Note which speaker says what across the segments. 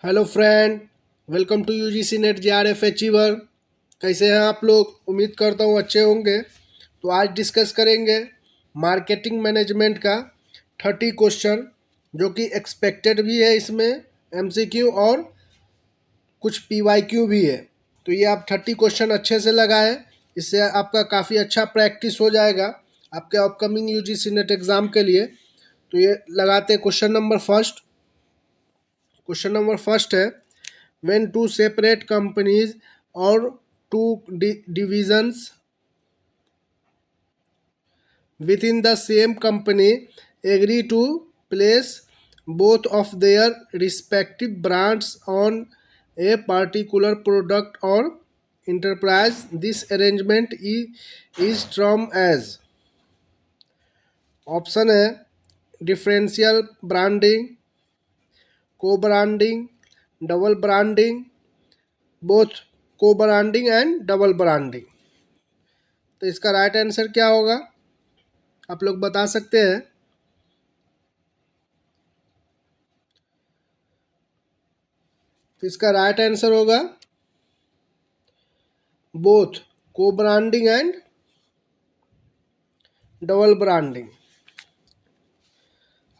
Speaker 1: Hello friend, welcome to UGC NET JRF achiever. कैसे हैं आप लोग? उम्मीद करता हूँ अच्छे होंगे। तो आज डिस्कस करेंगे मार्केटिंग मैनेजमेंट का 30 क्वेश्चन, जो कि एक्सपेक्टेड भी है, इसमें एमसीक्यू और कुछ पीवाईक्यू भी है। तो ये आप 30 क्वेश्चन अच्छे से लगाएं, इससे आपका काफ़ी अच्छा प्रैक्टिस हो जाएगा आपके अपकमिंग यूजीसी नेट एग्ज़ाम के लिए। तो ये लगाते हैं। क्वेश्चन नंबर फर्स्ट है, when two separate companies or two divisions within the same company agree to place both of their respective brands on a particular product or enterprise, this arrangement is termed as। Option है differential branding, को branding, double branding, both co branding and double branding. तो इसका right answer क्या होगा, आप लोग बता सकते हैं? तो इसका राइट आंसर होगा both co branding and double branding.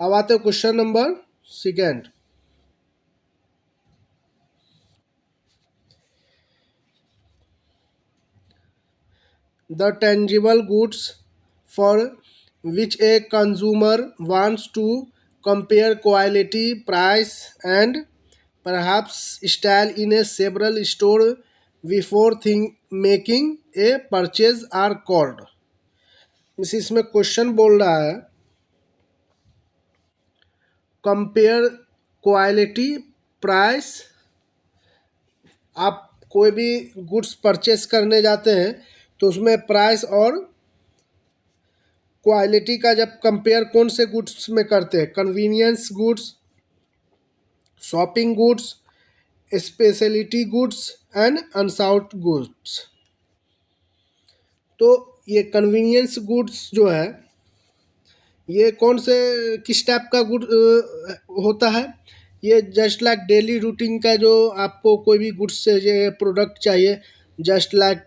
Speaker 1: अब आते हैं question number second. The tangible goods for which a consumer wants to compare quality, price and perhaps style in a several store before making a purchase are called। इसमें question बोल रहा है compare quality, price. आप कोई भी goods purchase करने जाते हैं तो उसमें प्राइस और क्वालिटी का जब कंपेयर कौन से गुड्स में करते हैं? Convenience goods, shopping goods, speciality goods and unsought goods. तो ये कन्वीनियंस गुड्स जो है, ये कौन से किस टाइप का गुड होता है? ये जस्ट लाइक डेली रूटीन का, जो आपको कोई भी गुड्स से ये प्रोडक्ट चाहिए, जस्ट लाइक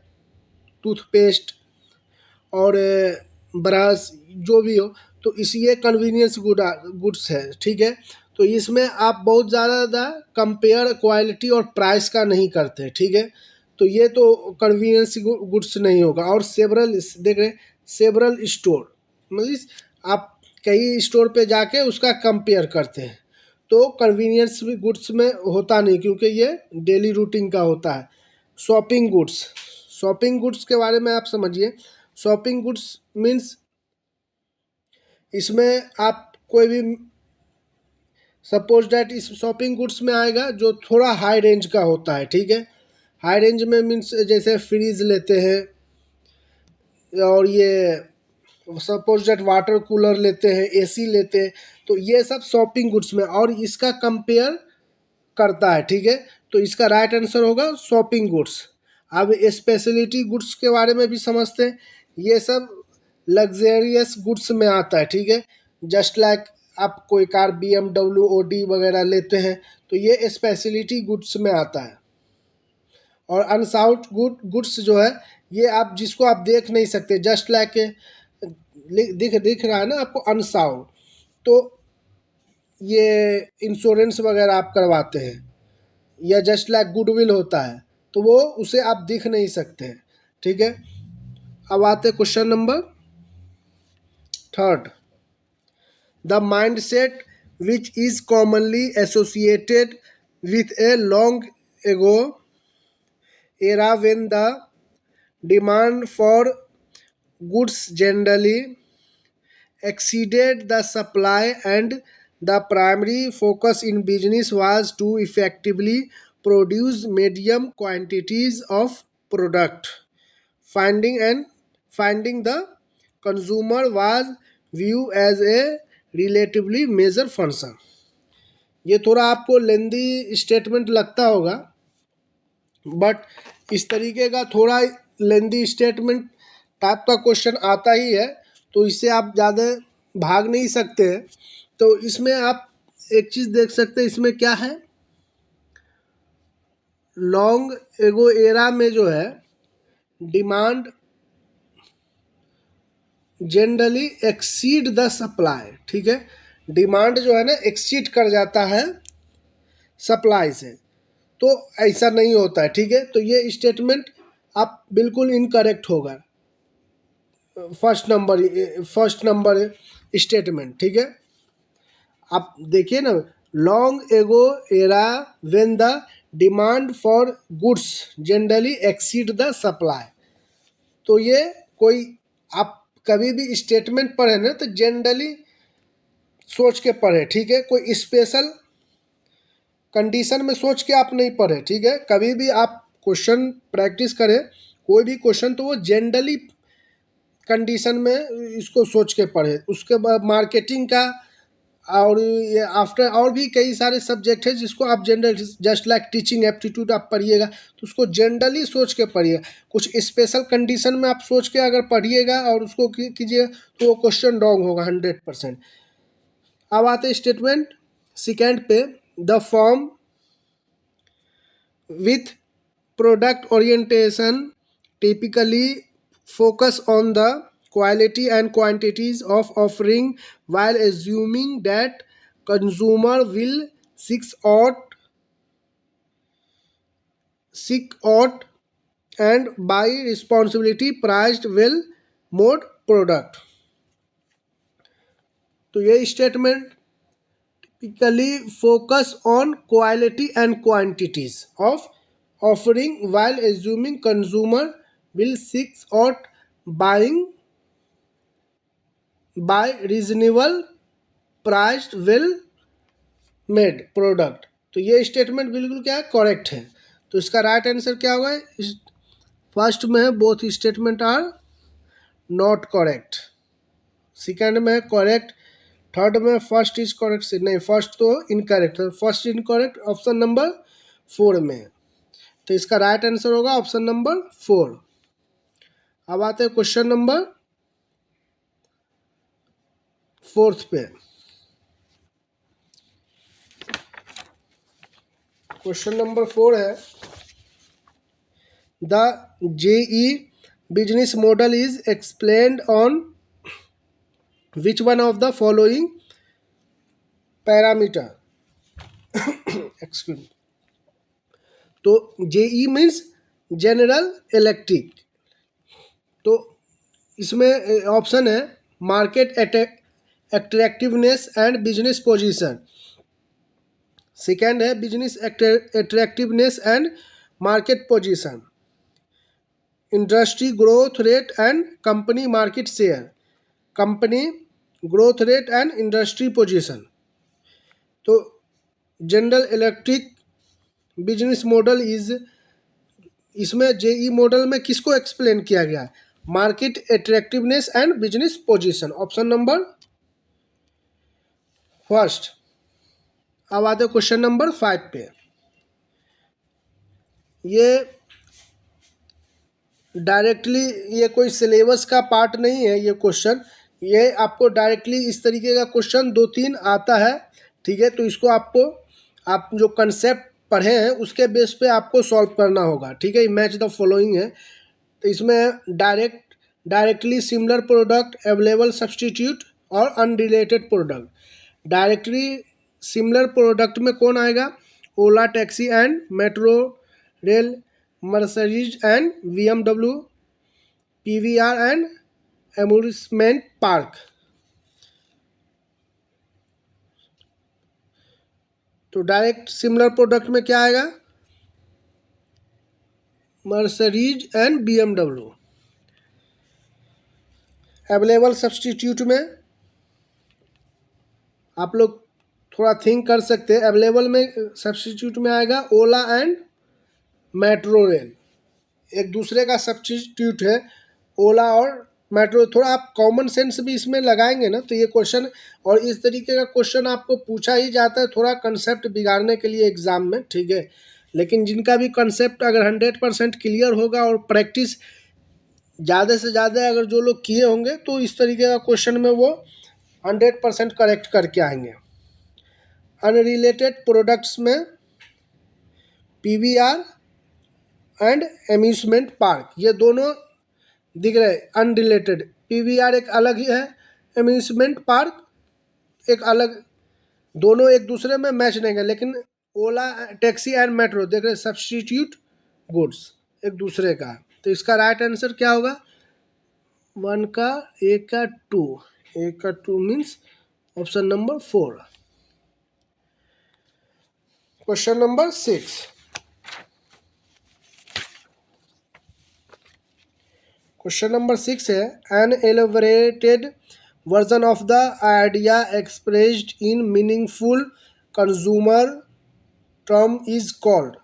Speaker 1: टूथपेस्ट और ब्रश, जो भी हो, तो ये कन्वीनियंस गुड्स है, ठीक है। तो इसमें आप बहुत ज़्यादा कंपेयर क्वालिटी और प्राइस का नहीं करते, ठीक है। तो ये तो कन्वीनियंस गुड्स नहीं होगा। और सेवरल, देख रहे, सेवरल स्टोर मतलब आप कई स्टोर पे जाके उसका कंपेयर करते हैं, तो कन्वीनियंस भी गुड्स में होता नहीं, क्योंकि ये डेली रूटीन का होता है। शॉपिंग गुड्स, शॉपिंग गुड्स के बारे में आप समझिए। शॉपिंग गुड्स मीन्स इसमें आप कोई भी, सपोज डैट इस शॉपिंग गुड्स में आएगा जो थोड़ा हाई रेंज का होता है, ठीक है। हाई रेंज में मीन्स जैसे फ्रिज लेते हैं, और ये सपोज डेट वाटर कूलर लेते हैं, एसी लेते हैं, तो ये सब शॉपिंग गुड्स में, और इसका कंपेयर करता है, ठीक है। तो इसका राइट आंसर होगा शॉपिंग गुड्स। अब स्पेशलिटी गुड्स के बारे में भी समझते हैं। ये सब लग्जरियस गुड्स में आता है, ठीक है। जस्ट लाइक आप कोई कार BMW, OD वगैरह लेते हैं, तो ये स्पेशलिटी गुड्स में आता है। और अनसाउट गुड्स जो है, ये आप जिसको आप देख नहीं सकते, जस्ट लाइक दिख रहा है ना आपको अनसाउट, तो ये इंश्योरेंस वगैरह आप करवाते हैं, या जस्ट लाइक गुडविल होता है, तो वो उसे आप दिख नहीं सकते हैं, ठीक है। अब आते question number third. The mindset which is commonly associated with a long ago era when the demand for goods generally exceeded the supply, and the primary focus in business was to effectively produce medium quantities of product. Finding the consumer was viewed as a relatively major function। ये थोड़ा आपको लेंदी statement लगता होगा, but इस तरीके का थोड़ा लेंदी statement type का क्वेश्चन आता ही है, तो इससे आप ज़्यादा भाग नहीं सकते हैं। तो इसमें आप एक चीज़ देख सकते हैं, इसमें क्या है, लॉन्ग एगो एरा में जो है demand generally exceed the supply, ठीक है, डिमांड जो है ना एक्सीड कर जाता है सप्लाई से, तो ऐसा नहीं होता है, ठीक है। तो ये स्टेटमेंट आप बिल्कुल इनकरेक्ट होगा, फर्स्ट नंबर स्टेटमेंट, ठीक है। आप देखिए ना, long ago era when the demand for goods generally exceed the supply, तो ये कोई आप कभी भी स्टेटमेंट पढ़े ना तो जनरली सोच के पढ़े, ठीक है, कोई स्पेशल कंडीशन में सोच के आप नहीं पढ़े, ठीक है। कभी भी आप क्वेश्चन प्रैक्टिस करें कोई भी क्वेश्चन तो वो जनरली कंडीशन में इसको सोच के पढ़े। उसके बाद मार्केटिंग का और ये आफ्टर और भी कई सारे सब्जेक्ट है जिसको आप general just like teaching aptitude आप पढ़िएगा तो उसको जनरली सोच के पढ़िएगा। कुछ स्पेशल कंडीशन में आप सोच के अगर पढ़िएगा और उसको कीजिए तो वो क्वेश्चन रॉन्ग होगा 100%। अब आते स्टेटमेंट सेकेंड पे, the form with product orientation typically focus on the quality and quantities of offering while assuming that consumer will seek out and buy responsibility priced well mode product। तो ये statement typically focus on quality and quantities of offering while assuming consumer will seek out buying by reasonable priced well made product। तो ये statement बिल्कुल क्या है, correct है। तो इसका राइट आंसर क्या होगा, फर्स्ट में है both statement are not correct, second में है करेक्ट, थर्ड में फर्स्ट इज करेक्ट से नहीं, फर्स्ट तो इनकरेक्ट है, फर्स्ट इनकरेक्ट ऑप्शन नंबर 4 में। तो इसका राइट आंसर होगा ऑप्शन नंबर 4। अब आते हैं क्वेश्चन नंबर 4 पे। क्वेश्चन नंबर 4 है, the GE business model is explained on which one of the following parameter. Excuse, तो जेई मीन्स जनरल इलेक्ट्रिक, तो इसमें ऑप्शन है market attractiveness and business position, second है business attractiveness and market position, industry growth rate and company market share, company growth rate and industry position. तो General Electric business model is, इसमें GE model में किसको explain किया गया है, market attractiveness and business position, option number first. अब आते question number 5 पे। ये डायरेक्टली ये कोई सिलेबस का पार्ट नहीं है ये क्वेश्चन, ये आपको डायरेक्टली इस तरीके का क्वेश्चन 2-3 आता है, ठीक है। तो इसको आपको आप जो कंसेप्ट पढ़े हैं उसके बेस पे आपको सॉल्व करना होगा, ठीक है। मैच द फॉलोइंग है, तो इसमें directly similar product, available substitute और unrelated product. Directly similar product में कौन आएगा, Ola taxi and metro rail, Mercedes and BMW, PVR and amusement park. तो डायरेक्ट सिमिलर प्रोडक्ट में क्या आएगा, Mercedes and BMW। Available substitute में आप लोग थोड़ा थिंक कर सकते हैं, अवेलेबल में सब्सटीट्यूट में आएगा ओला एंड मेट्रो रेल, एक दूसरे का सब्सटीट्यूट है ओला और मेट्रो। थोड़ा आप कॉमन सेंस भी इसमें लगाएंगे ना तो ये क्वेश्चन, और इस तरीके का क्वेश्चन आपको पूछा ही जाता है थोड़ा कंसेप्ट बिगाड़ने के लिए एग्जाम में, ठीक है। लेकिन जिनका भी कंसेप्ट अगर 100% क्लियर होगा और प्रैक्टिस ज़्यादा से ज़्यादा अगर जो लोग किए होंगे तो इस तरीके का क्वेश्चन में वो 100% करेक्ट करके आएंगे। अनरिलेटेड प्रोडक्ट्स में PVR एंड एम्यूजमेंट पार्क, ये दोनों दिख रहे अनरिलेटेड। पीवीआर एक अलग ही है, एम्यूजमेंट पार्क एक अलग, दोनों एक दूसरे में मैच नहीं है। लेकिन ओला टैक्सी एंड मेट्रो देख रहे सब्सटीट्यूट गुड्स एक दूसरे का। तो इसका राइट आंसर क्या होगा? वन का ए का टू, ए का two means option number 4। Question number 6। Question number 6 है, an elaborated version of the idea expressed in meaningful consumer term is called.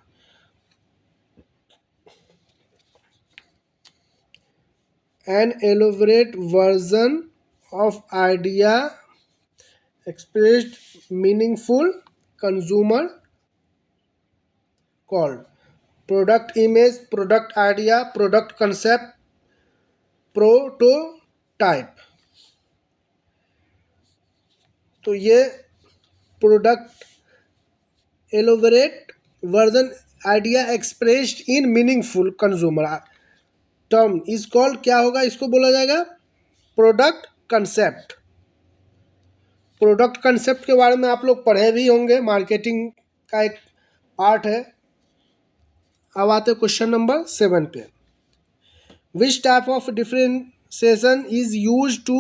Speaker 1: An elaborate version of idea expressed meaningful consumer called product image, product idea, product concept, prototype। तो ये product elaborate version idea expressed in meaningful consumer term is called, क्या होगा? इसको बोला जाएगा product concept. Product concept के बारे में आप लोग पढ़े भी होंगे, मार्केटिंग का एक पार्ट है। अब आते क्वेश्चन नंबर 7 पे। Which type of differentiation is use to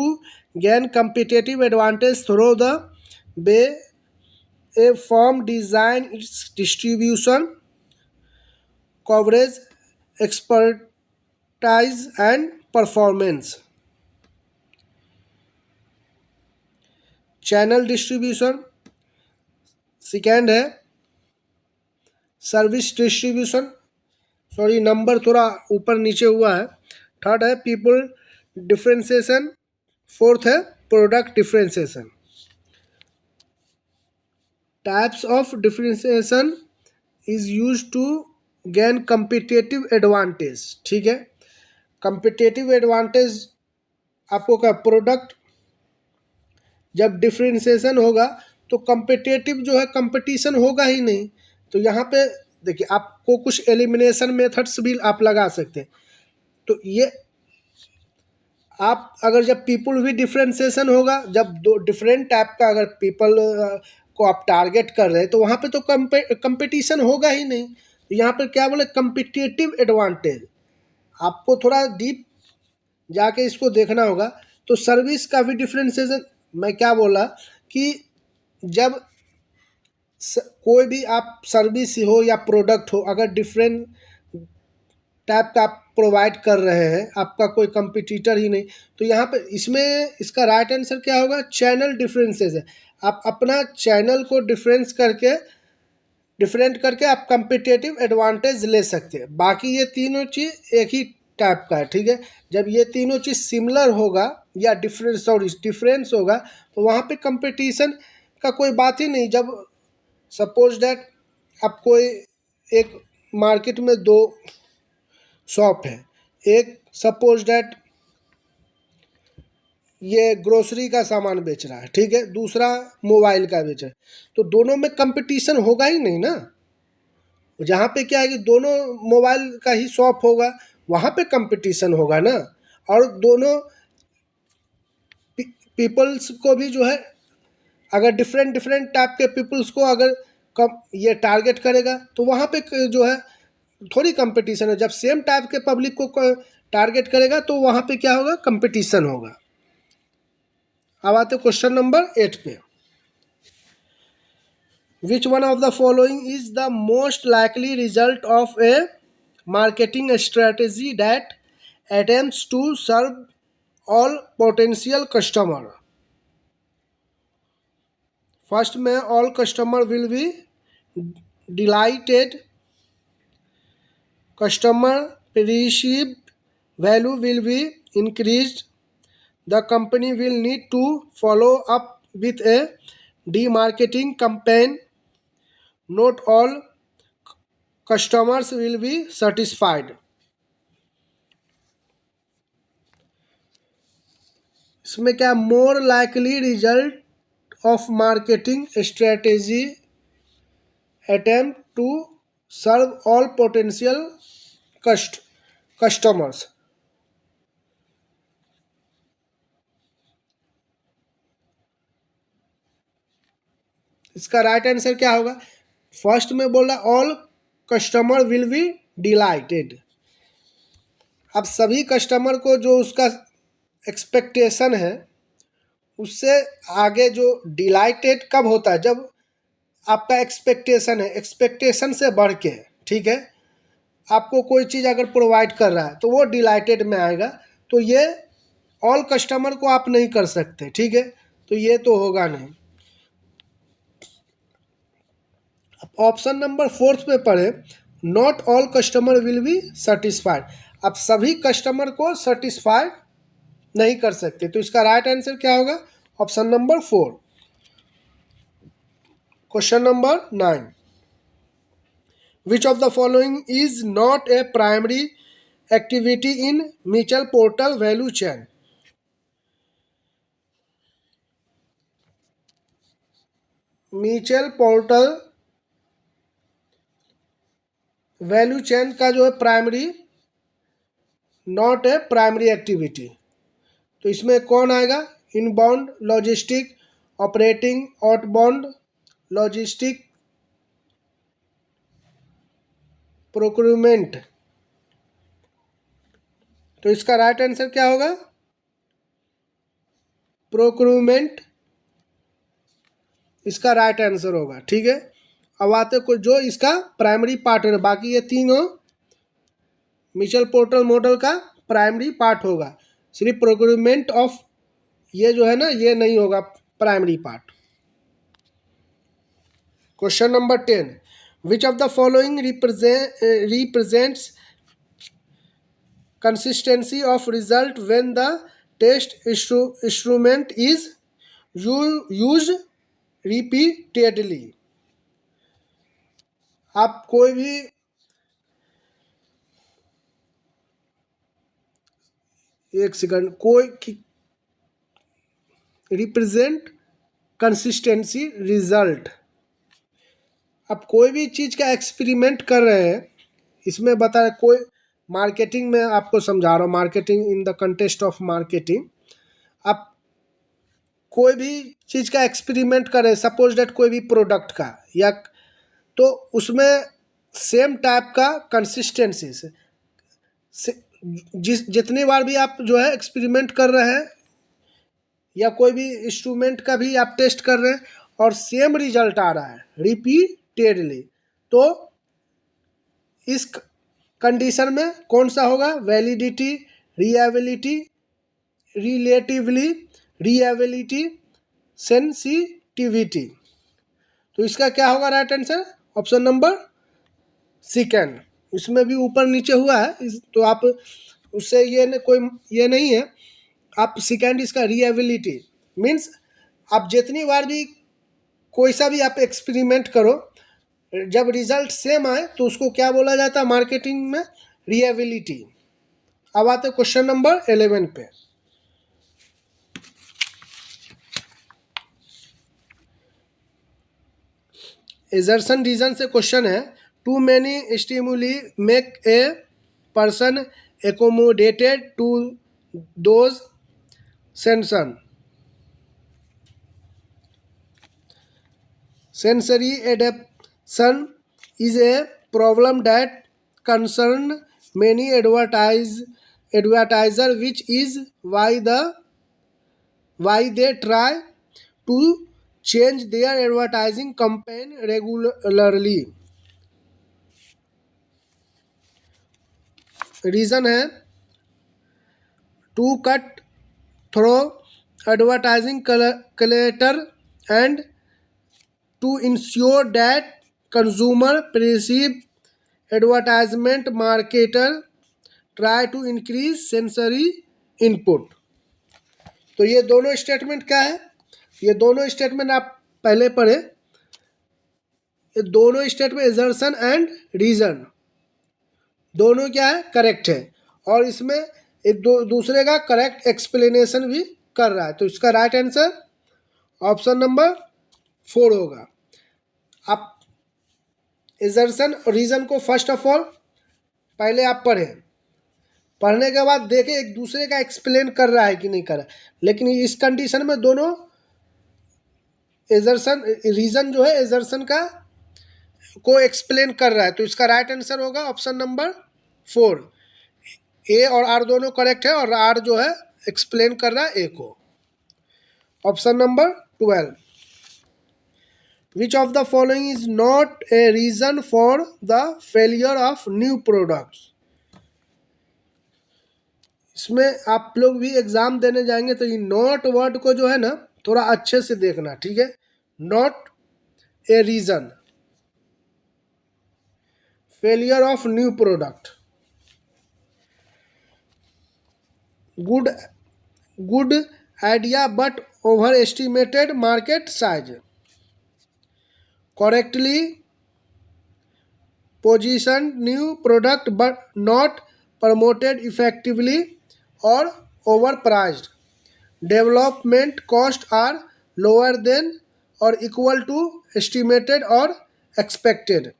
Speaker 1: gain competitive advantage through the way a firm design its distribution coverage expertise and performance? Channel distribution, second है सर्विस डिस्ट्रीब्यूशन, सॉरी नंबर थोड़ा ऊपर नीचे हुआ है, third है people differentiation, fourth है product differentiation. Types of differentiation is use to gain competitive advantage, ठीक है। कम्पिटेटिव एडवांटेज आपको क्या, प्रोडक्ट जब डिफरेंशिएशन होगा तो कम्पिटेटिव जो है कंपटीशन होगा ही नहीं। तो यहाँ पे देखिए आपको कुछ एलिमिनेशन मेथड्स भी आप लगा सकते हैं। तो ये आप अगर जब पीपल भी डिफरेंशिएशन होगा, जब दो डिफरेंट टाइप का अगर पीपल को आप टारगेट कर रहे हैं तो वहाँ पे तो कंपटीशन होगा ही नहीं। तो यहाँ पर क्या बोले, कम्पिटेटिव एडवांटेज। आपको थोड़ा डीप जाके इसको देखना होगा। तो सर्विस का भी डिफरेंशिएशन, मैं क्या बोला कि जब कोई भी आप सर्विस हो या प्रोडक्ट हो, अगर डिफरेंट टाइप का आप प्रोवाइड कर रहे हैं, आपका कोई कंपटीटर ही नहीं, तो यहाँ पे इसमें इसका राइट आंसर क्या होगा? चैनल डिफरेंसेस है। आप अपना चैनल को डिफरेंट करके आप कंपिटेटिव एडवांटेज ले सकते हैं। बाकी ये तीनों चीज़ एक ही टाइप का है, ठीक है। जब ये तीनों चीज़ सिमिलर होगा या डिफरेंस होगा तो वहाँ पे कंपटीशन का कोई बात ही नहीं। जब सपोज डैट आप कोई एक मार्केट में दो शॉप है, एक सपोज डैट ये ग्रोसरी का सामान बेच रहा है, ठीक है, दूसरा मोबाइल का बेच रहा है, तो दोनों में कंपटीशन होगा ही नहीं ना। जहाँ पे क्या है कि दोनों मोबाइल का ही शॉप होगा, वहाँ पे कंपटीशन होगा ना। और दोनों पीपल्स को भी जो है, अगर डिफरेंट टाइप के पीपल्स को अगर कम ये टारगेट करेगा तो वहाँ पे जो है थोड़ी कंपटीशन है। जब सेम टाइप के पब्लिक को टारगेट करेगा तो वहाँ पे क्या होगा, कंपटीशन होगा। अब आते क्वेश्चन नंबर 8 पे। Which one of the following is the most likely result of a marketing strategy that attempts to serve all potential customer? First में all customer will be delighted, customer perceived value will be increased, the company will need to follow up with a demarketing campaign, not all customers will be satisfied। इसमें क्या, more likely result of marketing strategy attempt to serve all potential customers. इसका right answer क्या होगा? First में बोल रहा all customer will be delighted. अब सभी कस्टमर को जो उसका एक्सपेक्टेशन है उससे आगे जो डिलाइटेड कब होता है? जब आपका एक्सपेक्टेशन है, एक्सपेक्टेशन से बढ़ के, ठीक है, आपको कोई चीज़ अगर प्रोवाइड कर रहा है तो वो डिलाइटेड में आएगा। तो ये ऑल कस्टमर को आप नहीं कर सकते, ठीक है, तो ये तो होगा नहीं। ऑप्शन नंबर 4 पे पढ़े, not all customer will be satisfied. अब सभी कस्टमर को सेटिस्फाइड नहीं कर सकते, तो इसका राइट आंसर क्या होगा? Option number 4। Question number 9, which of the following is not A primary activity in mutual portal value chain? Mutual portal value chain का जो है primary, not a primary activity, तो इसमें कौन आएगा? Inbound logistic, operating outbound logistic, procurement. तो इसका right answer क्या होगा? प्रोक्यूरमेंट इसका राइट आंसर होगा, ठीक है। अब आते को जो इसका प्राइमरी पार्ट है, बाकी ये तीनों म्यूचुअल पोर्टल मॉडल का प्राइमरी पार्ट होगा, सिर्फ प्रोक्यूरमेंट ऑफ ये जो है ना, ये नहीं होगा primary part. Question number 10, which of the following represents consistency of result when the test instrument is used repeatedly? आप कोई भी एक सेकंड, कोई रिप्रेजेंट कंसिस्टेंसी रिजल्ट, आप कोई भी चीज़ का एक्सपेरिमेंट कर रहे हैं, इसमें बता रहे कोई मार्केटिंग में आपको समझा रहा हूँ, marketing in the contest of marketing, आप कोई भी चीज़ का एक्सपेरिमेंट करें, सपोज डेट कोई भी प्रोडक्ट का, या तो उसमें सेम टाइप का कंसिस्टेंसी से जितनी बार भी आप जो है एक्सपेरिमेंट कर रहे हैं या कोई भी इंस्ट्रूमेंट का भी आप टेस्ट कर रहे हैं और सेम रिजल्ट आ रहा है रिपीटेडली, तो इस कंडीशन में कौन सा होगा? Validity, reliability, relatively, reliability, sensitivity. तो इसका क्या होगा right answer? Option number second. इसमें भी ऊपर नीचे हुआ है, तो आप उससे ये कोई ये नहीं है, आप सेकंड इसका रिलायबिलिटी मीन्स आप जितनी बार भी कोई सा भी आप एक्सपेरिमेंट करो, जब रिजल्ट सेम आए तो उसको क्या बोला जाता है मार्केटिंग में? रिलायबिलिटी। अब आते क्वेश्चन नंबर 11 पे। एजर्सन रीजन से क्वेश्चन है, too many stimuli make a person accommodated to those sensation. Sensory adaptation is a problem that concern many advertiser, which is why they try to change their advertising campaign regularly. Reason है to cut through advertising clutter and to ensure that consumer perceive advertisement, marketer try to increase sensory input। तो ये दोनों statement क्या है? ये दोनों statement आप पहले पढ़े, ये दोनों स्टेटमेंट एजर्सन एंड रीजन दोनों क्या है? करेक्ट है, और इसमें एक दूसरे का करेक्ट एक्सप्लेनेशन भी कर रहा है, तो इसका राइट आंसर ऑप्शन नंबर 4 होगा। आप एजर्सन और रीजन को फर्स्ट ऑफ ऑल पहले आप पढ़ें, पढ़ने के बाद देखें एक दूसरे का एक्सप्लेन कर रहा है कि नहीं कर रहा है। लेकिन इस कंडीशन में दोनों एजर्सन रीज़न जो है एजर्सन का को एक्सप्लेन कर रहा है। तो इसका राइट आंसर होगा ऑप्शन नंबर 4। ए और आर दोनों करेक्ट है और आर जो है एक्सप्लेन कर रहा है ए को। Option number 12, which of the following is not a reason for the failure of new products. इसमें आप लोग भी एग्जाम देने जाएंगे तो ये नॉट वर्ड को जो है ना थोड़ा अच्छे से देखना, ठीक है। Not a reason, failure of new product, good good idea but overestimated market size, correctly position new product but not promoted effectively और overpriced, development cost are lower than और इक्वल टू एस्टिमेटेड और expected,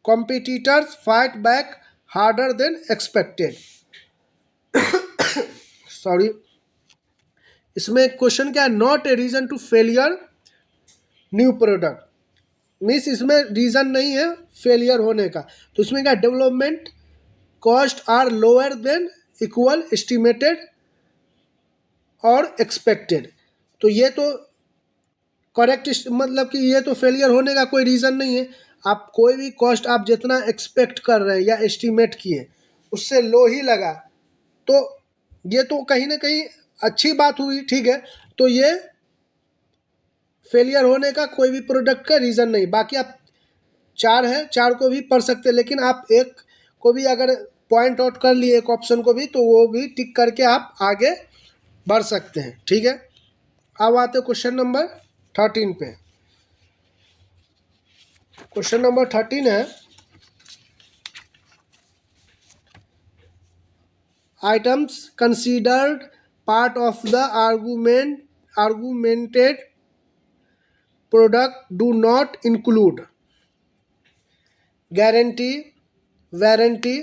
Speaker 1: competitors fight back harder than expected. Sorry, इसमें question क्या है, not a reason to failure new product, means इसमें reason नहीं है failure होने का। तो इसमें क्या, development cost are lower than equal estimated और एक्सपेक्टेड। तो ये तो करेक्ट, मतलब कि ये तो फेलियर होने का कोई रीज़न नहीं है। आप कोई भी कॉस्ट आप जितना एक्सपेक्ट कर रहे हैं या एस्टिमेट किए उससे लो ही लगा तो ये तो कहीं ना कहीं अच्छी बात हुई, ठीक है। तो ये फेलियर होने का कोई भी प्रोडक्ट का रीज़न नहीं। बाकी आप चार है, चार को भी पढ़ सकते हैं, लेकिन आप एक को भी अगर पॉइंट आउट कर लिए एक ऑप्शन को भी तो वो भी टिक करके आप आगे बढ़ सकते हैं, ठीक है। अब आते क्वेश्चन नंबर 13 पे। क्वेश्चन नंबर 13 है, items considered part of the argumented product do not include guarantee, warranty,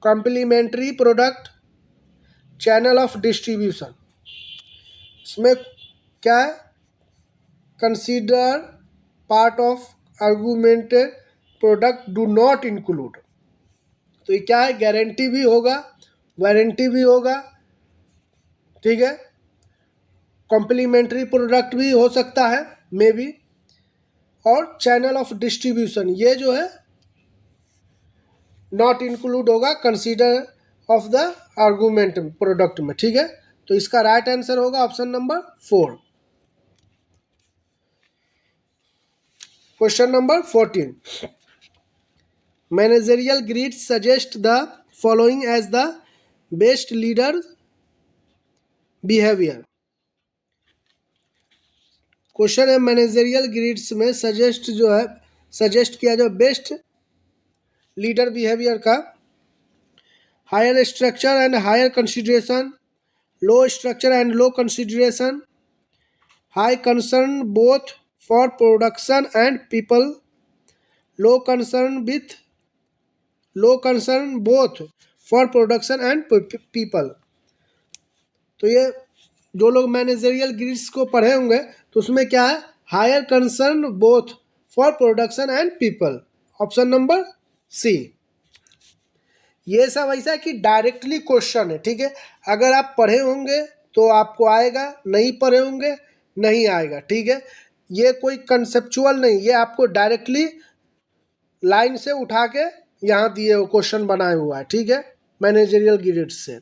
Speaker 1: complimentary product, channel of distribution. इसमें क्या है, consider part of argumented product do not include. तो ये क्या है, गारंटी भी होगा, वारंटी भी होगा, ठीक है, कॉम्प्लीमेंट्री प्रोडक्ट भी हो सकता है मे बी, और चैनल ऑफ डिस्ट्रीब्यूशन ये जो है नॉट इंक्लूड होगा consider of the argument product में, ठीक है। तो इसका राइट आंसर होगा option number 4। Question number 14, managerial grid suggest the following as the best leader behaviour. Question है मैनेजरियल ग्रिड्स में सजेस्ट जो है, सजेस्ट किया जो बेस्ट लीडर बिहेवियर का, higher structure and higher consideration, low structure and low consideration, high concern both for production and people, low concern both for production and people. तो ये जो लोग मैनेजरियल ग्रिड्स को पढ़े होंगे तो उसमें क्या है, higher concern both for production and people, option number C. ये सब ऐसा है कि डायरेक्टली क्वेश्चन है, ठीक है। अगर आप पढ़े होंगे तो आपको आएगा, नहीं पढ़े होंगे नहीं आएगा, ठीक है। ये कोई कंसेप्चुअल नहीं, ये आपको डायरेक्टली लाइन से उठा के यहाँ दिए हुए क्वेश्चन बनाए हुआ है, ठीक है, मैनेजरियल ग्रिड्स से।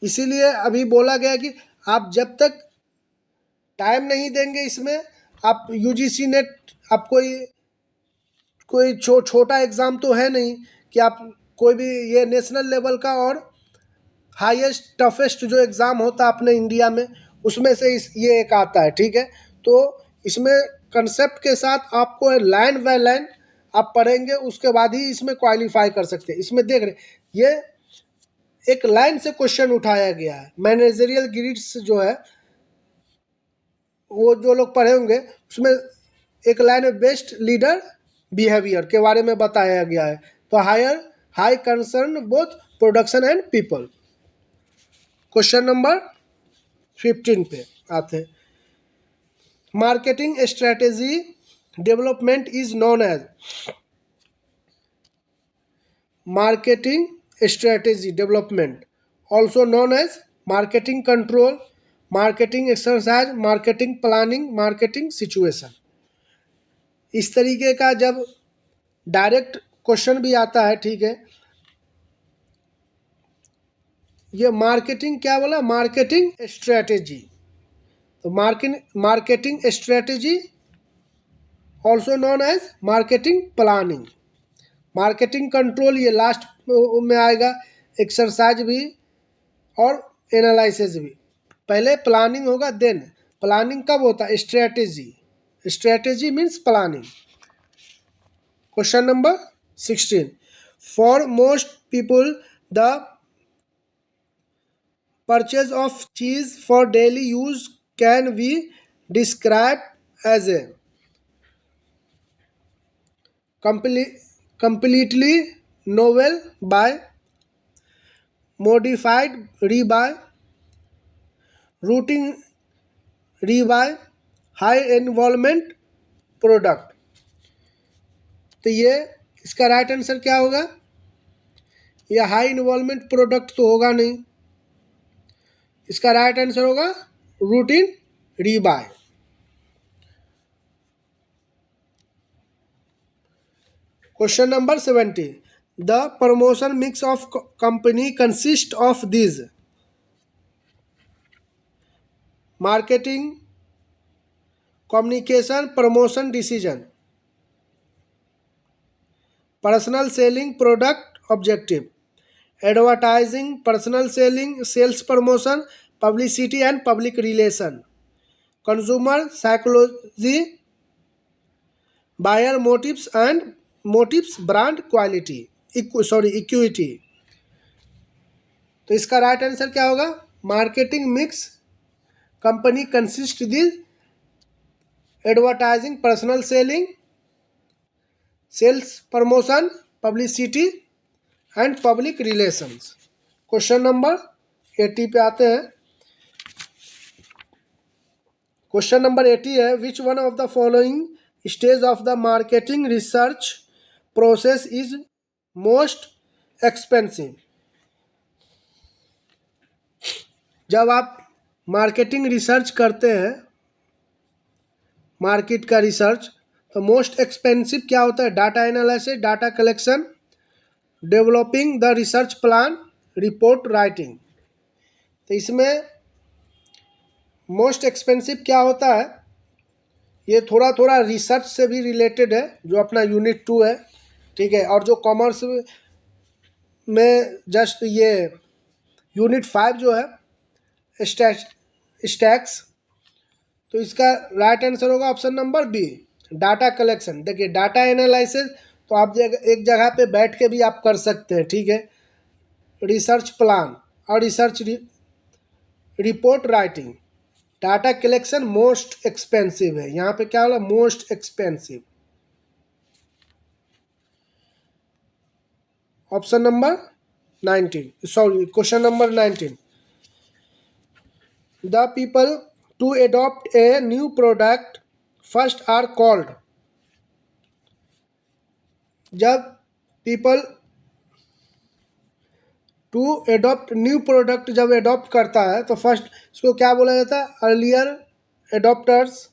Speaker 1: इसीलिए अभी बोला गया कि आप जब तक टाइम नहीं देंगे इसमें, आप यूजीसी नेट, आप कोई छोटा एग्ज़ाम तो है नहीं कि आप कोई भी, ये नेशनल लेवल का और हाईएस्ट टफेस्ट जो एग्ज़ाम होता है अपने इंडिया में उसमें से ये एक आता है, ठीक है। तो इसमें कंसेप्ट के साथ आपको लाइन बाय लाइन आप पढ़ेंगे, उसके बाद ही इसमें क्वालिफाई कर सकते हैं। इसमें देख रहे ये एक लाइन से क्वेश्चन उठाया गया है। मैनेजरियल ग्रिड्स जो है वो जो लोग पढ़े होंगे उसमें एक लाइन में बेस्ट लीडर बिहेवियर के बारे में बताया गया है। तो high concern both production and people. Question number 15 पे आते हैं। Marketing strategy development is known as marketing strategy development, also known as marketing control, marketing exercise, marketing planning, marketing situation। इस तरीके का जब डायरेक्ट क्वेश्चन भी आता है, ठीक है, ये मार्केटिंग क्या बोला, मार्केटिंग स्ट्रेटेजी। तो marketing strategy also known as marketing planning, marketing control ये लास्ट में आएगा, एक्सरसाइज भी और एनालिसिस भी। पहले प्लानिंग होगा, देन प्लानिंग कब होता है, strategy, strategy means planning. Question number 16, for most people the purchase of cheese for daily use can be describe as a completely novel by modified rebuy routine rebuy high involvement product. तो ये इसका right answer क्या होगा, ये high involvement product तो होगा नहीं, इसका राइट आंसर होगा routine rebuy. Question number 70, the promotion mix of company consist of this marketing, communication, promotion, decision, personal selling, product objective, advertising, personal selling, sales promotion, publicity and public relation, consumer psychology, buyer motives and motives, brand quality, equity. तो इसका right answer क्या होगा, marketing mix company consist this advertising, personal selling, sales promotion, publicity and public relations. Question number 80 पे आते हैं। Question number 80 है, विच one of the following stage of the marketing research process is most expensive. जब आप marketing research करते हैं, market का research, तो मोस्ट एक्सपेंसिव क्या होता है, data analysis, data collection, developing the research plan, report writing. तो इसमें मोस्ट एक्सपेंसिव क्या होता है, ये थोड़ा थोड़ा रिसर्च से भी रिलेटेड है, जो अपना यूनिट 2 है, ठीक है, और जो कॉमर्स में जस्ट ये यूनिट 5 जो है स्टैक्स। तो इसका राइट आंसर होगा option number B, data collection. देखिए डाटा एनालिसिस तो आप एक जगह पे बैठ के भी आप कर सकते हैं, ठीक है, रिसर्च प्लान और research report writing. Data collection most expensive है, यहाँ पे क्या होगा, most expensive. Option number 19, sorry question number 19, the people to adopt a new product first are called। जब people to adopt new product जब adopt करता है तो फर्स्ट इसको क्या बोला जाता है, earlier adopters,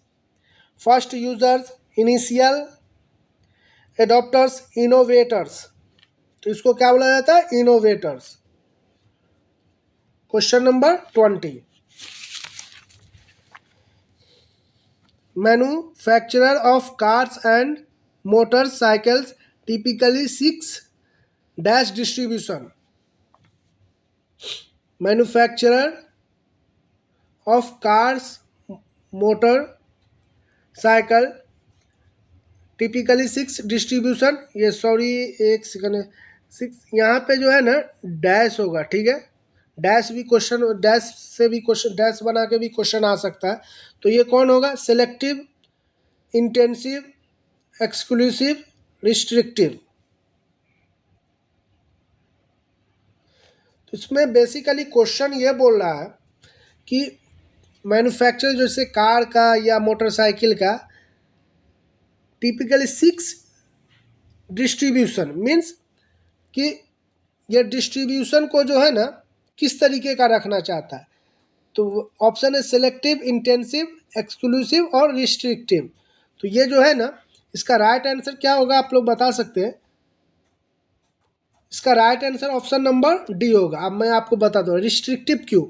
Speaker 1: first users, initial adopters, innovators. तो इसको क्या बोला जाता है, innovators. Question number 20, manufacturer of cars and motorcycles typically 6 dash distribution. Manufacturer of cars motor cycle typically 6 distribution. ये सॉरी एक सेकंड, 6 यहाँ पे जो है ना डैश होगा, ठीक है, डैश भी क्वेश्चन, डैश से भी क्वेश्चन, डैश बना के भी क्वेश्चन आ सकता है। तो ये कौन होगा, सेलेक्टिव, इंटेंसिव, एक्सक्लूसिव, रिस्ट्रिक्टिव। तो इसमें बेसिकली क्वेश्चन ये बोल रहा है कि मैन्युफैक्चर जैसे कार का या मोटरसाइकिल का टिपिकली 6 डिस्ट्रीब्यूशन मीन्स कि ये डिस्ट्रीब्यूशन को जो है ना किस तरीके का रखना चाहता है। तो ऑप्शन है सिलेक्टिव, इंटेंसिव, एक्सक्लूसिव और रिस्ट्रिक्टिव। तो ये जो है ना इसका राइट आंसर क्या होगा आप लोग बता सकते हैं। इसका right answer option number D होगा। अब मैं आपको बता दूँ रिस्ट्रिक्टिव क्यों।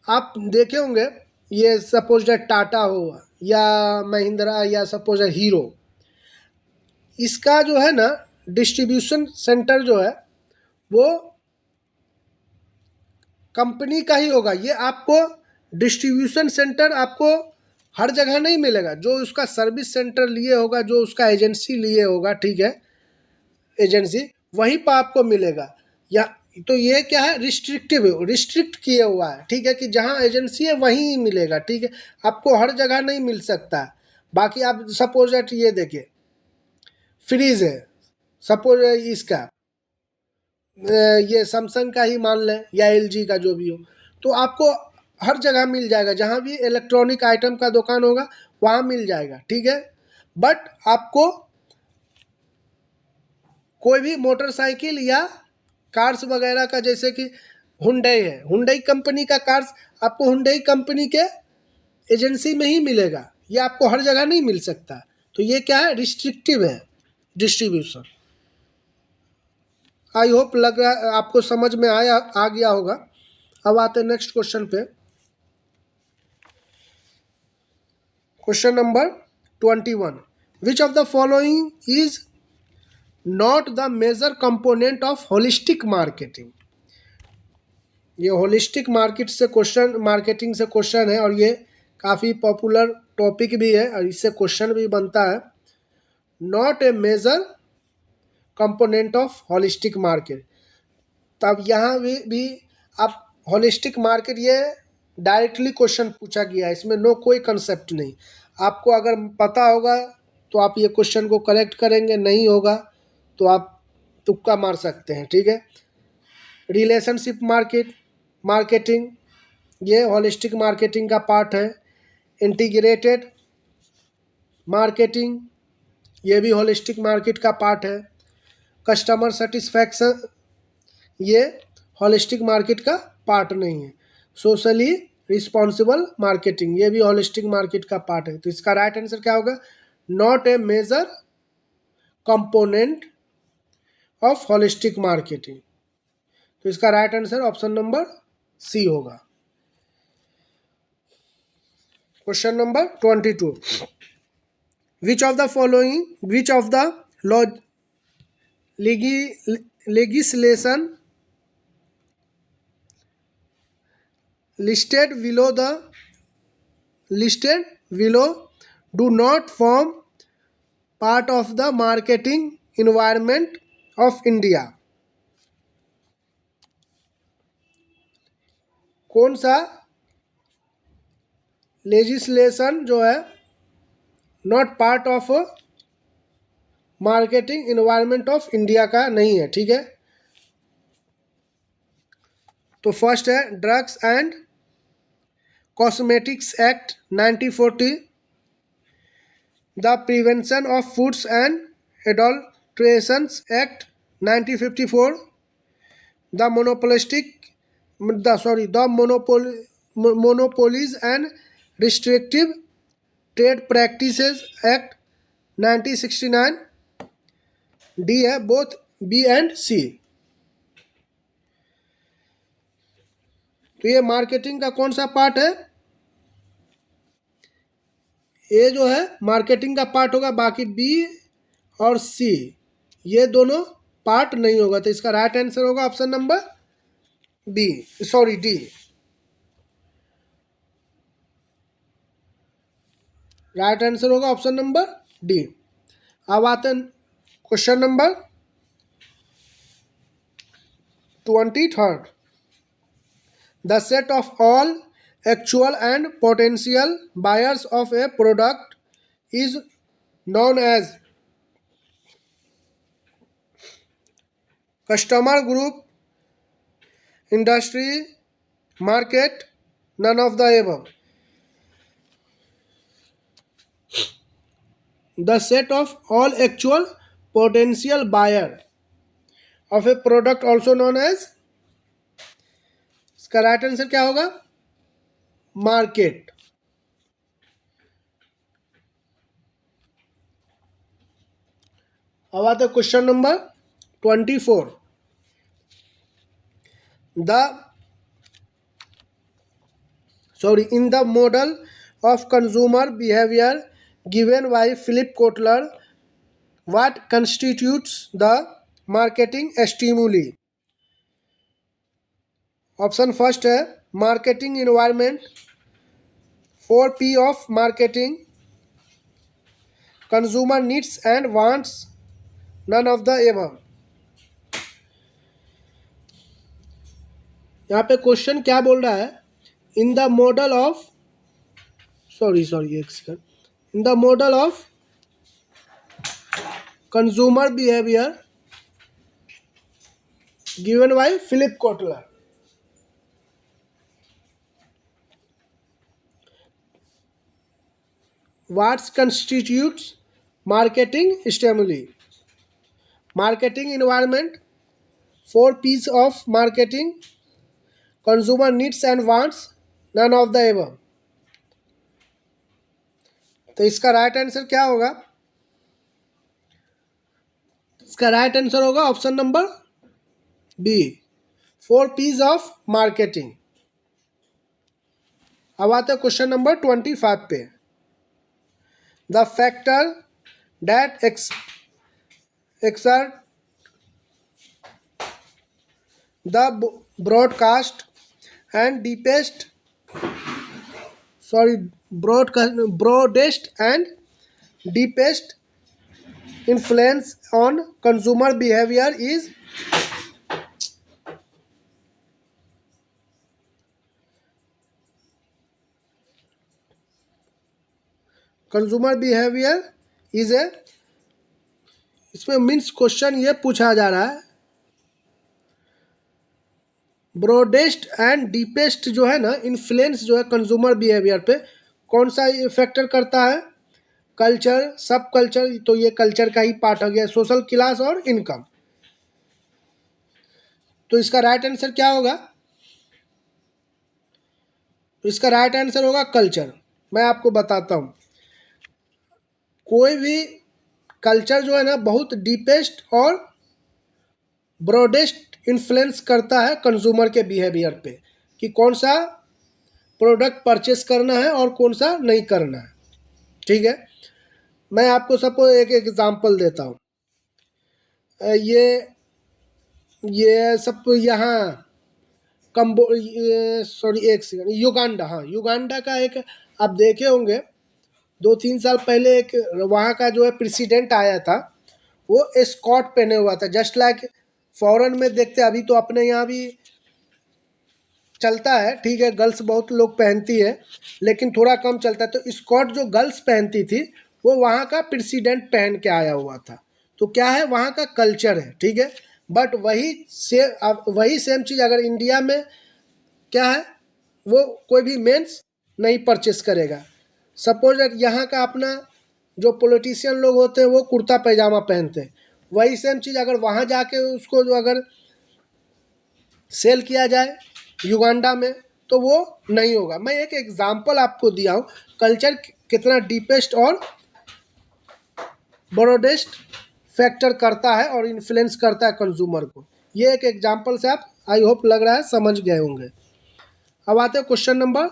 Speaker 1: आप देखे होंगे ये सपोज दैट टाटा हो या महिंद्रा या सपोज दैट हीरो, इसका जो है ना डिस्ट्रीब्यूशन सेंटर जो है वो कंपनी का ही होगा। ये आपको डिस्ट्रीब्यूशन सेंटर आपको हर जगह नहीं मिलेगा। जो उसका सर्विस सेंटर लिए होगा, जो उसका एजेंसी लिए होगा, ठीक है, एजेंसी वहीं पर आपको मिलेगा। या तो ये क्या है रिस्ट्रिक्टिव, रिस्ट्रिक्ट किया हुआ है, ठीक है, कि जहाँ एजेंसी है वहीं मिलेगा, ठीक है, आपको हर जगह नहीं मिल सकता। बाकी आप सपोज दैट ये देखिए फ्रीज है, सपोज इसका ये सैमसंग का ही मान लें या एलजी का जो भी हो, तो आपको हर जगह मिल जाएगा। जहाँ भी इलेक्ट्रॉनिक आइटम का दुकान होगा वहाँ मिल जाएगा, ठीक है। बट आपको कोई भी मोटरसाइकिल या कार्स वगैरह का, जैसे कि हुंडई है, हुंडई कंपनी का कार्स आपको हुंडई कंपनी के एजेंसी में ही मिलेगा, ये आपको हर जगह नहीं मिल सकता। तो ये क्या है रिस्ट्रिक्टिव है डिस्ट्रीब्यूशन। आई होप लग रहा आपको समझ में आ गया होगा। अब आते हैं नेक्स्ट क्वेश्चन पे। Question number 21, which of the following is not the major component of holistic marketing. ये होलिस्टिक मार्केट से क्वेश्चन, मार्केटिंग से क्वेश्चन है और ये काफ़ी पॉपुलर टॉपिक भी है और इससे क्वेश्चन भी बनता है। Not a major component of holistic market. तब यहाँ भी आप होलिस्टिक मार्केट, ये डायरेक्टली क्वेश्चन पूछा गया है, इसमें नो कोई कंसेप्ट नहीं। आपको अगर पता होगा तो आप ये क्वेश्चन को करेक्ट करेंगे, नहीं होगा तो आप तुक्का मार सकते हैं, ठीक है। रिलेशनशिप मार्केटिंग ये होलिस्टिक मार्केटिंग का पार्ट है। इंटीग्रेटेड मार्केटिंग ये भी होलिस्टिक मार्केट का पार्ट है। कस्टमर सेटिस्फैक्शन ये होलिस्टिक मार्केट का पार्ट नहीं है। सोशली रिस्पॉन्सिबल मार्केटिंग ये भी होलिस्टिक मार्केट का पार्ट है। तो इसका राइट आंसर क्या होगा, not a major component of holistic marketing. तो इसका right answer option number C होगा। Question number 22, which of the following, which of the legislation listed below do not form part of the marketing environment of India। कौन सा legislation जो है not part of marketing environment of India का नहीं है, ठीक है। तो फर्स्ट है drugs and cosmetics act 1940, the prevention of foods and adulterations act 1954, the monopolies and restrictive trade practices act 1969। D है बोथ बी एंड सी। तो ये मार्केटिंग का कौन सा पार्ट है, ए जो है मार्केटिंग का पार्ट होगा, बाकी बी और सी ये दोनों पार्ट नहीं होगा। तो इसका राइट आंसर होगा option number B, sorry D. Right answer होगा ऑप्शन नंबर डी। अब आते हैं question number 23, the set of all actual and potential buyers of a product is known as। Customer group, industry, market, none of the above. The set of all actual potential buyer of a product also known as, इसका right answer क्या होगा? Market. अब आता है question number 24. In the model of consumer behavior given by Philip Kotler, what constitutes the marketing stimuli? Option first है marketing environment, 4P of marketing, consumer needs and wants, none of the above. यहाँ पे question क्या बोल रहा है? In the model of एक second. In the model of consumer behaviour given by Philip Kotler, what constitutes marketing stimuli? Marketing environment, 4P's of marketing, consumer needs and wants, none of the above. तो इसका right answer क्या होगा? इसका right answer होगा option number B, 4P's of marketing. अब आते हैं question number 25 पे. The factor that exert the broadest and deepest influence on consumer behavior is a, इसमें मीन्स क्वेश्चन ये पूछा जा रहा है ब्रॉडेस्ट एंड डीपेस्ट जो है ना इन्फ्लुएंस जो है कंज्यूमर बिहेवियर पे कौन सा फैक्टर करता है? कल्चर, सब कल्चर, तो ये कल्चर का ही पार्ट हो गया, सोशल क्लास और इनकम. तो इसका राइट आंसर क्या होगा? तो इसका राइट आंसर होगा कल्चर. मैं आपको बताता हूँ. कोई भी कल्चर जो है ना बहुत डीपेस्ट और ब्रॉडेस्ट इन्फ्लुएंस करता है कंज्यूमर के बिहेवियर पे कि कौन सा प्रोडक्ट परचेस करना है और कौन सा नहीं करना है. ठीक है, मैं आपको सपोज एक एग्जांपल देता हूँ. ये सब यहाँ एक सेकंड, युगांडा. हाँ, युगांडा का एक आप देखे होंगे 2-3 साल पहले एक वहाँ का जो है प्रेसिडेंट आया था, वो स्कॉट पहने हुआ था, जस्ट लाइक फॉरेन में देखते हैं. अभी तो अपने यहाँ भी चलता है, ठीक है, गर्ल्स बहुत लोग पहनती है, लेकिन थोड़ा कम चलता है. तो स्कॉट जो गर्ल्स पहनती थी वो वहाँ का प्रेसिडेंट पहन के आया हुआ था. तो क्या है, वहाँ का कल्चर है. ठीक है, बट वही सेम चीज़ अगर इंडिया में क्या है, वो कोई भी मेंस नहीं परचेस करेगा. सपोज यहाँ का अपना जो पॉलिटिशियन लोग होते हैं वो कुर्ता पैजामा पहनते हैं, वही सेम चीज़ अगर वहाँ जाके उसको जो अगर सेल किया जाए युगांडा में तो वो नहीं होगा. मैं एक एग्जांपल आपको दिया हूँ कल्चर कितना डीपेस्ट और ब्रॉडेस्ट फैक्टर करता है और इन्फ्लुएंस करता है कंज्यूमर को. ये एक एग्जांपल से आप आई होप लग रहा है समझ गए होंगे. अब आते हैं क्वेश्चन नंबर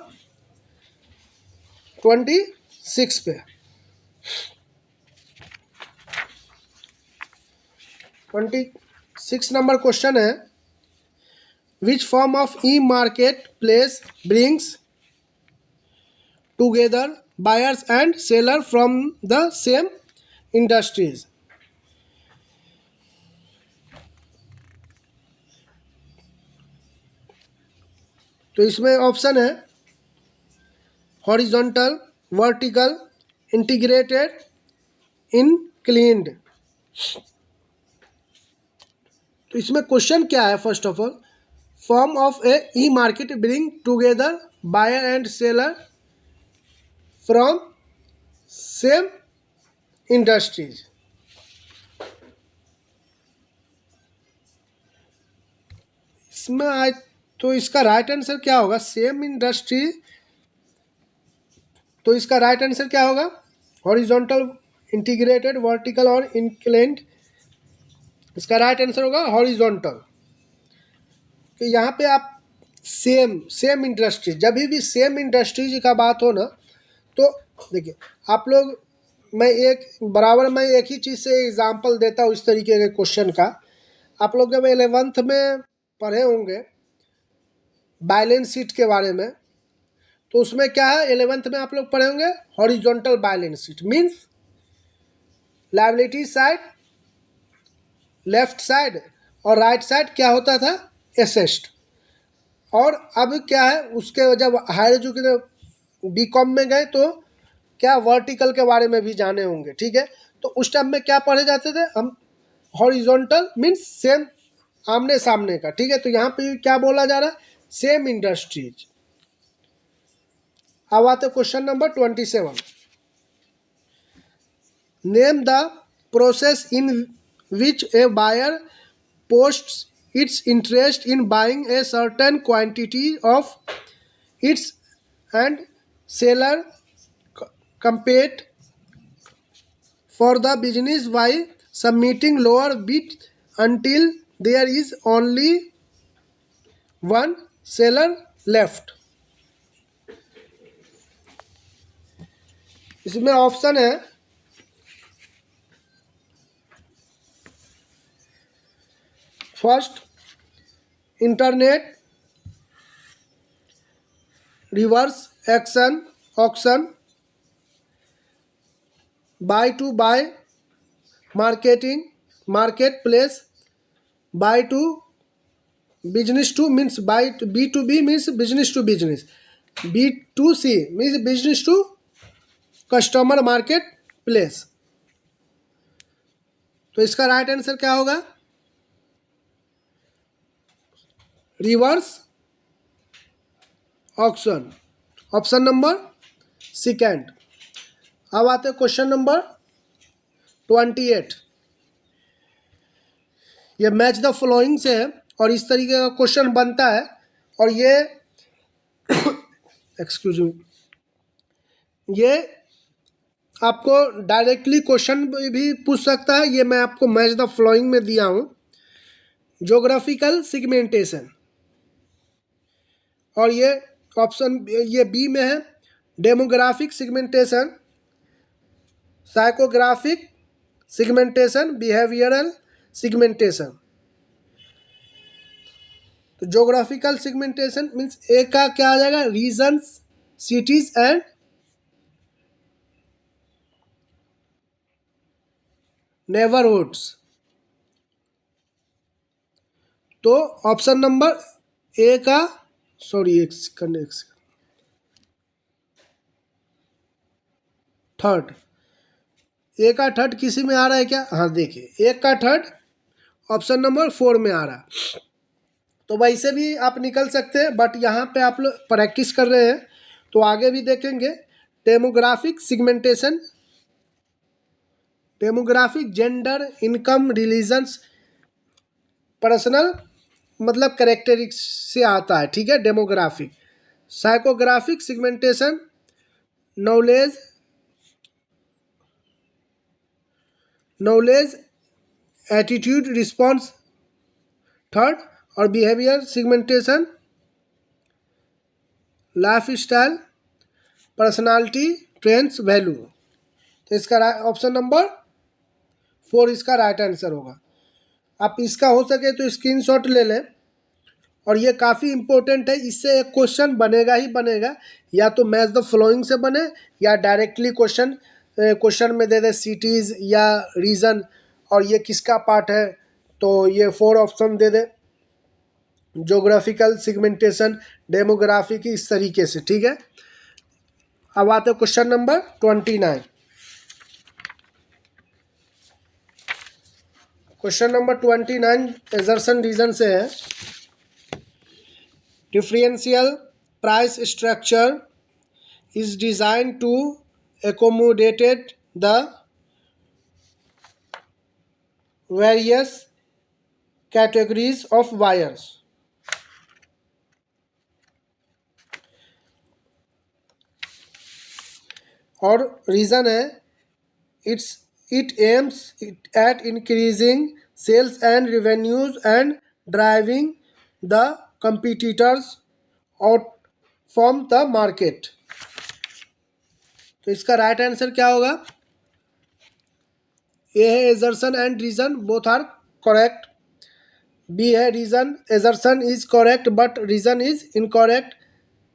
Speaker 1: 26 पे. 26 नंबर क्वेश्चन है, which form of E market place brings together buyers and seller from the same industries? तो इसमें ऑप्शन है हॉरिजॉन्टल, वर्टिकल, इंटीग्रेटेड, इनक्लिन्ड. तो इसमें क्वेश्चन क्या है, first of all, form of a e market bring together buyer and seller from same industries. इसमें आए तो इसका राइट आंसर क्या होगा, सेम इंडस्ट्री। तो इसका राइट आंसर क्या होगा, हॉरिजॉन्टल, इंटीग्रेटेड, वर्टिकल और इंक्लाइंड। इसका राइट आंसर होगा हॉरिजॉन्टल। तो यहाँ पे आप सेम इंडस्ट्री, जब भी सेम इंडस्ट्रीज का बात हो ना, तो देखिए आप लोग, मैं एक ही चीज़ से एग्जांपल देता हूँ इस तरीके के क्वेश्चन का। आप लोग जब 11th में पढ़े होंगे बैलेंस शीट के बारे में, तो उसमें क्या है, 11th में आप लोग पढ़े होंगे horizontal balance sheet means liability side, left side और राइट साइड क्या होता था, एसेस्ट। और अब क्या है, उसके जब हायर एजुकेशन बीकॉम में गए तो क्या वर्टिकल के बारे में भी जाने होंगे, ठीक है। तो उस टाइम में क्या पढ़े जाते थे हम, हॉरिजॉन्टल मीन्स सेम, आमने सामने का, ठीक है। तो यहाँ पे क्या बोला जा रहा है, सेम इंडस्ट्रीज। अब आते question number 27। Name the process in which a buyer posts its interest in buying a certain quantity of its and seller compete for the business by submitting lower bid until there is only one seller left। इसमें option है, first internet, reverse action auction, buy to buy, marketing market place, buy to business to means buy B to B means business to business, B to C means business to customer market place. तो इसका right answer क्या होगा, reverse auction, option number second. अब आते हैं question number 28। ये match the following से है और इस तरीके का क्वेश्चन बनता है। और ये एक्सक्यूज मी, ये आपको डायरेक्टली क्वेश्चन भी पूछ सकता है। ये मैं आपको मैच द फॉलोइंग में दिया हूँ, ज्योग्राफिकल सिगमेंटेशन। और ये ऑप्शन ये बी में है, demographic segmentation, psychographic segmentation, behavioural segmentation. तो ज्योग्राफिकल सिगमेंटेशन मीन्स ए का क्या आ जाएगा, रीजन्स, सिटीज एंड नेबरहुड्स। तो ऑप्शन नंबर ए का, सॉरी एक सेकंड, थर्ड, ए का थर्ड किसी में आ रहा है क्या, हाँ देखिए एक का थर्ड ऑप्शन नंबर 4 में आ रहा है। तो वैसे भी आप निकल सकते हैं, बट यहाँ पे आप लोग प्रैक्टिस कर रहे हैं तो आगे भी देखेंगे। Demographic segmentation, demographic, gender, income, religions, personal मतलब कैरेक्टरिस्टिक्स से आता है, ठीक है, demographic. Psychographic segmentation, knowledge, attitude, response, third. और behaviour segmentation, lifestyle, personality, trends, value. तो इसका ऑप्शन नंबर 4 इसका राइट आंसर होगा। आप इसका हो सके तो स्क्रीनशॉट ले लें। और ये काफ़ी इंपॉर्टेंट है, इससे एक क्वेश्चन बनेगा ही बनेगा, या तो मैच द फॉलोइंग से बने या डायरेक्टली क्वेश्चन में दे दे सिटीज़ या रीजन और ये किसका पार्ट है, तो ये 4 ऑप्शन दे दे, ज्योग्राफिकल सिगमेंटेशन, डेमोग्राफी की, इस तरीके से, ठीक है। अब आते question number 29। Question number 29 assertion reason से है। Differential price structure is designed to accommodate the various categories of buyers. और रीज़न है it aims at increasing sales and revenues and driving the competitors out from the market. तो इसका right answer क्या होगा? A है assertion and reason both are correct. B है reason assertion is correct but reason is incorrect.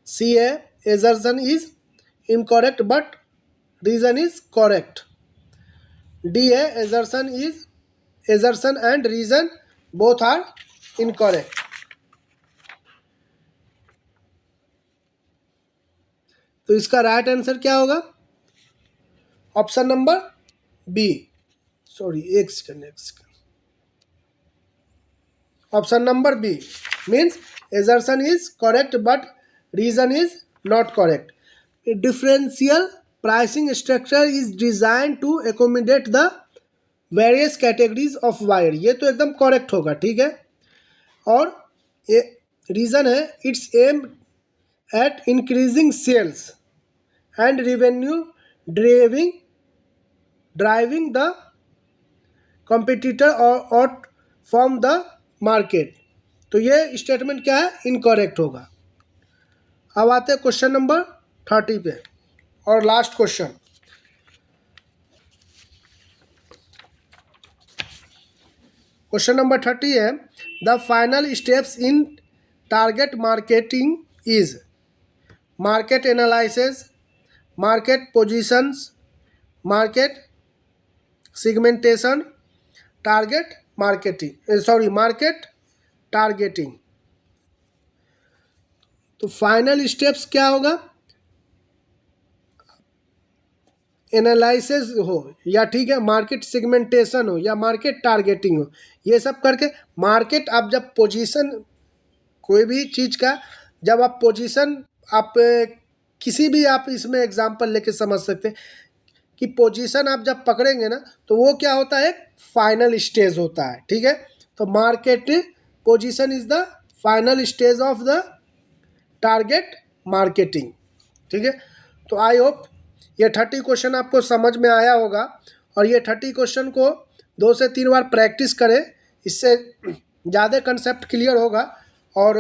Speaker 1: C है assertion is incorrect but reason is correct. D है assertion and reason both are incorrect. तो इसका right answer क्या होगा? Option number B. Sorry, एक second. Option number B means assertion is correct but reason is not correct. A differential pricing structure is designed to accommodate the various categories of buyer. ये तो एकदम correct होगा, ठीक है। और reason है its aim at increasing sales and revenue driving the competitor out from the market. तो ये स्टेटमेंट क्या है? इनकरेक्ट होगा। अब आते हैं क्वेश्चन नंबर 30 पे और लास्ट क्वेश्चन। क्वेश्चन नंबर 30 है the final steps in target marketing is market analysis, market positions, market segmentation, market targeting. तो फाइनल स्टेप्स क्या होगा? एनालिसिस हो या ठीक है मार्केट सेगमेंटेशन हो या मार्केट टारगेटिंग हो, ये सब करके मार्केट आप जब पोजीशन कोई भी चीज़ का जब आप पोजीशन आप किसी भी आप इसमें एग्जांपल लेके समझ सकते हैं कि पोजीशन आप जब पकड़ेंगे ना तो वो क्या होता है? फाइनल स्टेज होता है, ठीक है। तो market position is the final stage of the target marketing, ठीक है। तो आई होप ये 30 क्वेश्चन आपको समझ में आया होगा और ये 30 क्वेश्चन को 2 से 3 बार प्रैक्टिस करें, इससे ज़्यादा कंसेप्ट क्लियर होगा। और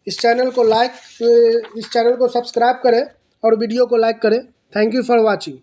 Speaker 1: इस चैनल को सब्सक्राइब करें और वीडियो को लाइक करें। Thank you for watching.